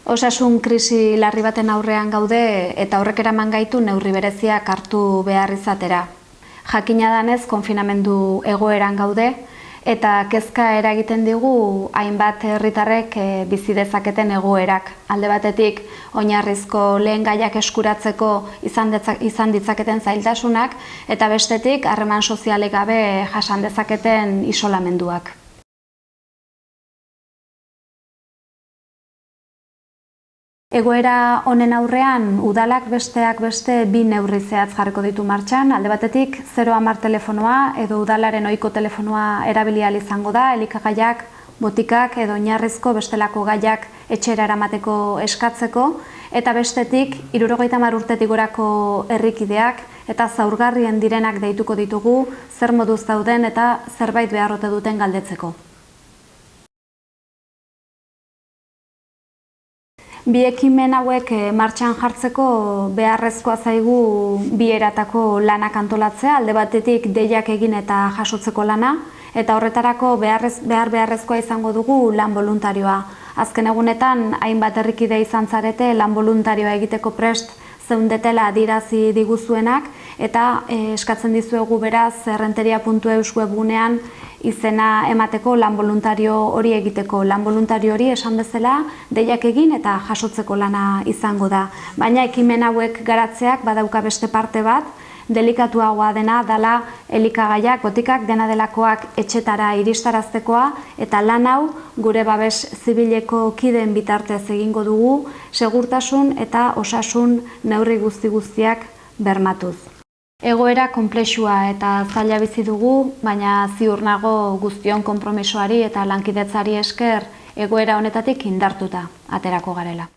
Osasun krisi larri baten aurrean gaude eta horrek eraman gaitu neurri bereziak hartu behar izatera. Jakina danez konfinamendu egoeran gaude eta kezka eragiten digu hainbat herritarrek bizi dezaketen egoerak. Alde batetik oinarrizko lehengaiak eskuratzeko izan ditzaketen zailtasunak eta bestetik harreman sozialik gabe jasan dezaketen isolamenduak. Egoera honen aurrean, udalak besteak beste bi neurri zehatz jarriko ditu martxan. Alde batetik, 010 telefonoa edo udalaren ohiko telefonoa erabili ahal izango da, elikagaiak, botikak edo oinarrizko bestelako gaiak etxera eramateko eskatzeko, eta bestetik, 70 urtetik gorako herrikideak eta zaurgarrien direnak deituko ditugu zer moduz dauden eta zerbait behar ote duten galdetzeko. Bi ekimen hauek martxan jartzeko beharrezkoa zaigu bi eratako lanak antolatzea, alde batetik deiak egin eta jasotzeko lana, eta horretarako beharrezkoa izango dugu lan boluntarioa. Azken egunetan, hainbat herrikide izan zarete lan boluntarioa egiteko prest zeundetela adirazi diguzuenak, eta eskatzen dizuegu beraz errenteria.eus webgunean izena emateko lan boluntario hori egiteko. Lan boluntario hori esan bezala deiak egin eta jasotzeko lana izango da. Baina ekimen hauek garatzeak badauka beste parte bat, delikatuagoa dena dela elikagaiak, botikak dena delakoak etxetara iristaraztekoa eta lan hau gure babes zibileko kideen bitartez egingo dugu segurtasun eta osasun neurri guztiak bermatuz. Egoera konplexua eta zaila bizi dugu, baina ziur nago guztion konpromisoari eta lankidetzari esker egoera honetatik indartuta aterako garela.